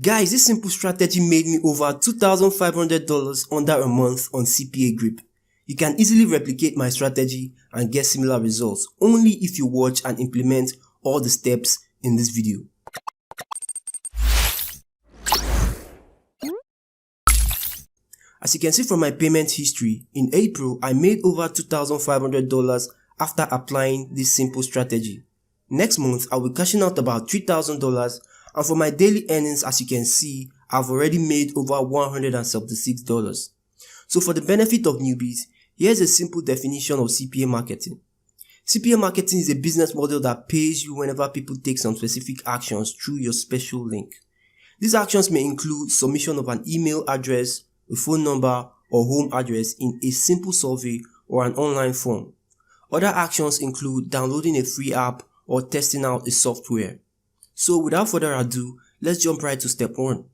Guys, this simple strategy made me over $2,500 under a month on CPAgrip. You can easily replicate my strategy and get similar results only if you watch and implement all the steps in this video. As you can see from my payment history, in April I made over $2,500 after applying this simple strategy. Next month I will be cashing out about $3,000, and for my daily earnings, as you can see, I've already made over $176. So for the benefit of newbies, here's a simple definition of CPA marketing. CPA marketing is a business model that pays you whenever people take some specific actions through your special link. These actions may include submission of an email address, a phone number, or home address in a simple survey or an online form. Other actions include downloading a free app or testing out a software. So without further ado, let's jump right to step 1.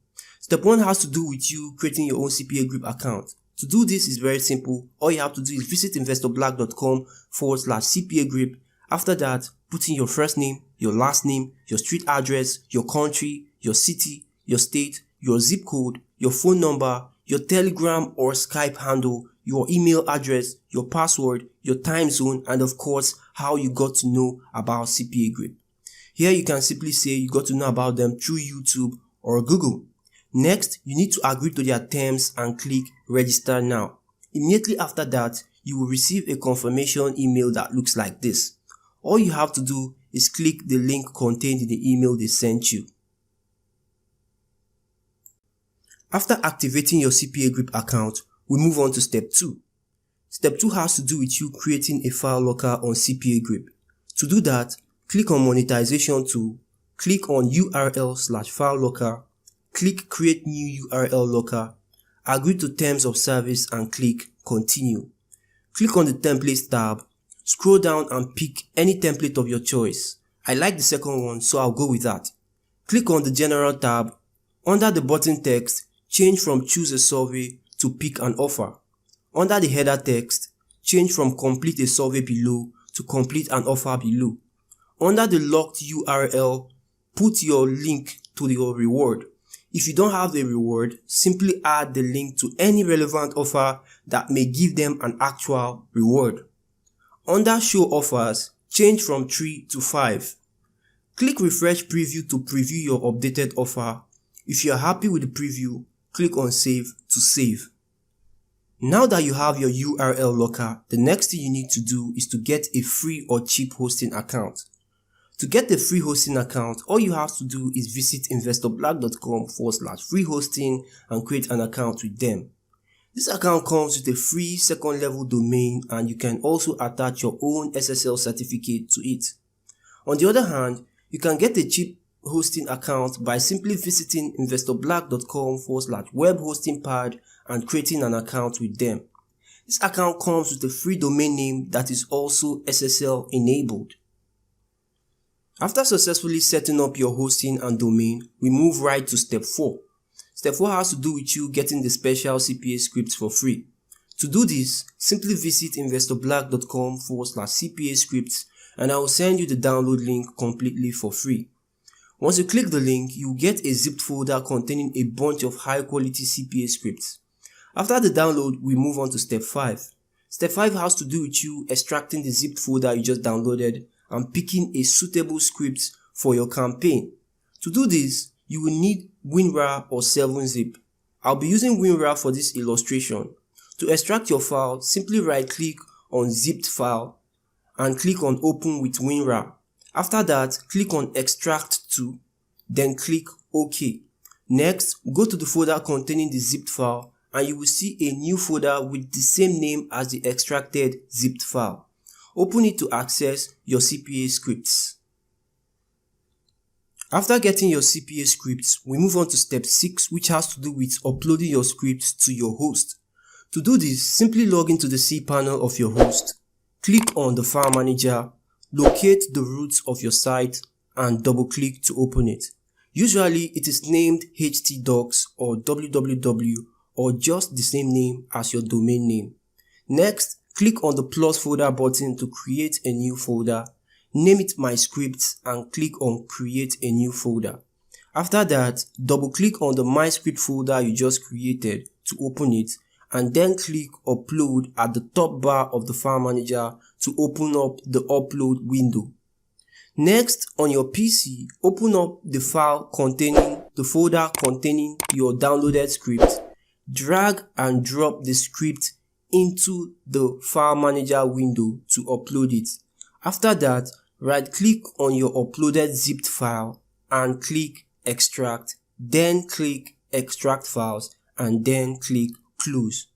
Step 1 has to do with you creating your own CPAgrip account. To do this is very simple. All you have to do is visit investorblack.com/CPAgrip. After that, put in your first name, your last name, your street address, your country, your city, your state, your zip code, your phone number, your Telegram or Skype handle, your email address, your password, your time zone, and of course, how you got to know about CPAgrip. Here you can simply say you got to know about them through YouTube or Google. Next, you need to agree to their terms and click register now. Immediately after that, you will receive a confirmation email that looks like this. All you have to do is click the link contained in the email they sent you. After activating your CPAgrip account, we move on to step 2. Step 2 has to do with you creating a file locker on CPAgrip. To do that, click on monetization tool, click on URL/file locker, click create new URL locker, agree to terms of service and click continue. Click on the templates tab, scroll down and pick any template of your choice. I like the second one, so I'll go with that. Click on the general tab. Under the button text, change from choose a survey to pick an offer. Under the header text, change from complete a survey below to complete an offer below. Under the locked URL, put your link to your reward. If you don't have the reward, simply add the link to any relevant offer that may give them an actual reward. Under show offers, change from 3 to 5. Click refresh preview to preview your updated offer. If you are happy with the preview, click on save to save. Now that you have your URL locker, the next thing you need to do is to get a free or cheap hosting account. To get the free hosting account, all you have to do is visit investorblack.com/free hosting and create an account with them. This account comes with a free second level domain, and you can also attach your own SSL certificate to it. On the other hand, you can get a cheap hosting account by simply visiting investorblack.com/web hosting pad and creating an account with them. This account comes with a free domain name that is also SSL enabled. After successfully setting up your hosting and domain, we move right to step 4. Step 4 has to do with you getting the special CPA scripts for free. To do this, simply visit investorblack.com/CPA scripts and I will send you the download link completely for free. Once you click the link, you will get a zipped folder containing a bunch of high quality CPA scripts. After the download, we move on to step 5. Step 5 has to do with you extracting the zipped folder you just downloaded and picking a suitable script for your campaign. To do this, you will need WinRAR or 7-zip. I'll be using WinRAR for this illustration. To extract your file, simply right click on zipped file and click on open with WinRAR. After that, click on extract to, then click OK. Next, go to the folder containing the zipped file and you will see a new folder with the same name as the extracted zipped file. Open it to access your CPA scripts. After getting your CPA scripts, we move on to step 6, which has to do with uploading your scripts to your host. To do this, simply log into the cPanel of your host, click on the file manager, locate the root of your site and double click to open it. Usually it is named htdocs or www or just the same name as your domain name. Next, click on the plus folder button to create a new folder. Name it My Scripts and click on Create a New Folder. After that, double click on the My Script folder you just created to open it, and then click Upload at the top bar of the File Manager to open up the Upload window. Next, on your PC, open up the folder containing your downloaded script. Drag and drop the script into the File Manager window to upload it. After that, right-click on your uploaded zipped file and click Extract, then click Extract Files, and then click Close.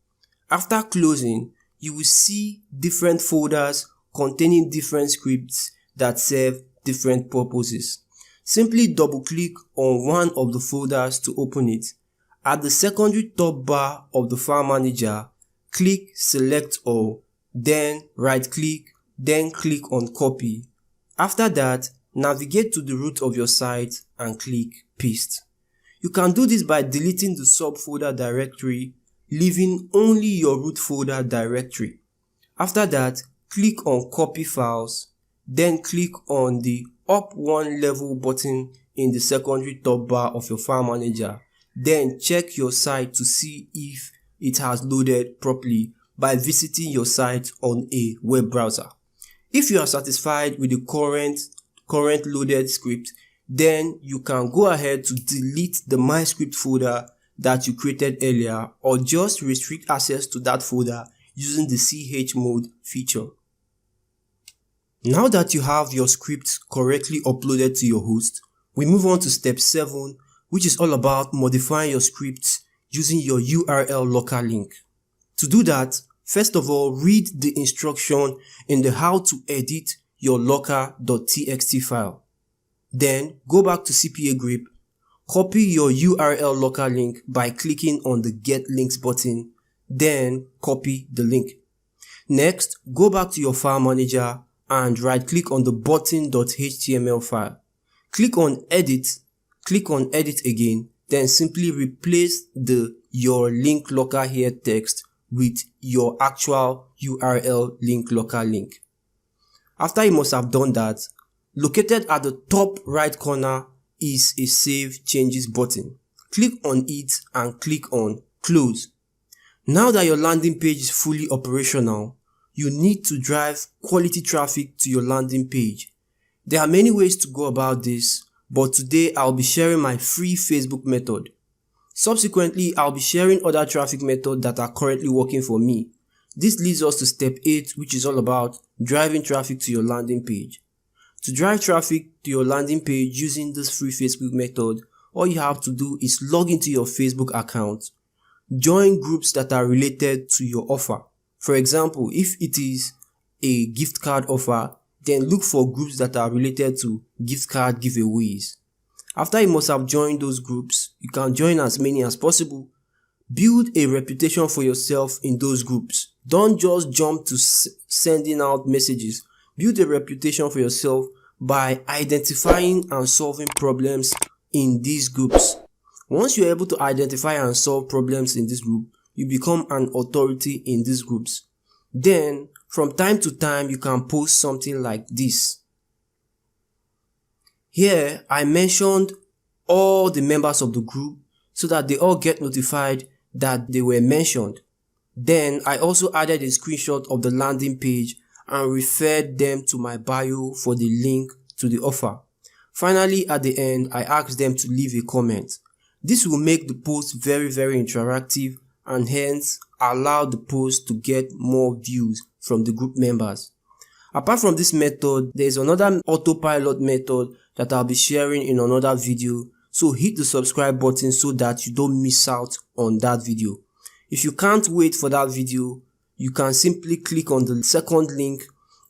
After closing, you will see different folders containing different scripts that serve different purposes. Simply double-click on one of the folders to open it. At the secondary top bar of the File Manager, click Select All, then right-click, then click on Copy. After that, navigate to the root of your site and click Paste. You can do this by deleting the subfolder directory, leaving only your root folder directory. After that, click on Copy Files, then click on the Up One Level button in the secondary top bar of your File Manager. Then check your site to see if it has loaded properly by visiting your site on a web browser. If you are satisfied with the current loaded script, then you can go ahead to delete the My Script folder that you created earlier, or just restrict access to that folder using the chmod feature. Now that you have your script correctly uploaded to your host, we move on to step 7, which is all about modifying your scripts using your URL local link. To do that, first of all, read the instruction in the How to Edit Your Local.txt file. Then go back to CPAgrip, copy your URL local link by clicking on the Get Links button, then copy the link. Next, go back to your File Manager and right-click on the button.html file. Click on Edit again, then simply replace the Your Link Local Here text with your actual URL link local link. After you must have done that, located at the top right corner is a Save Changes button. Click on it and click on Close. Now that your landing page is fully operational, you need to drive quality traffic to your landing page. There are many ways to go about this, but today I'll be sharing my free Facebook method. Subsequently, I'll be sharing other traffic methods that are currently working for me. This leads us to step 8, which is all about driving traffic to your landing page. To drive traffic to your landing page using this free Facebook method, all you have to do is log into your Facebook account. Join groups that are related to your offer. For example, if it is a gift card offer, then look for groups that are related to gift card giveaways. After you must have joined those groups, you can join as many as possible. Build a reputation for yourself in those groups. Don't just jump to sending out messages. Build a reputation for yourself by identifying and solving problems in these groups. Once you're able to identify and solve problems in this group, you become an authority in these groups. Then, from time to time, you can post something like this. Here, I mentioned all the members of the group so that they all get notified that they were mentioned. Then, I also added a screenshot of the landing page and referred them to my bio for the link to the offer. Finally, at the end, I asked them to leave a comment. This will make the post very interactive and hence allow the post to get more views from the group members. Apart from this method, there is another autopilot method that I'll be sharing in another video, so hit the subscribe button so that you don't miss out on that video. If you can't wait for that video, you can simply click on the second link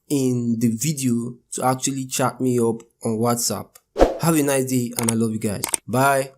in the video to actually chat me up on WhatsApp. Have a nice day and I love you guys. Bye.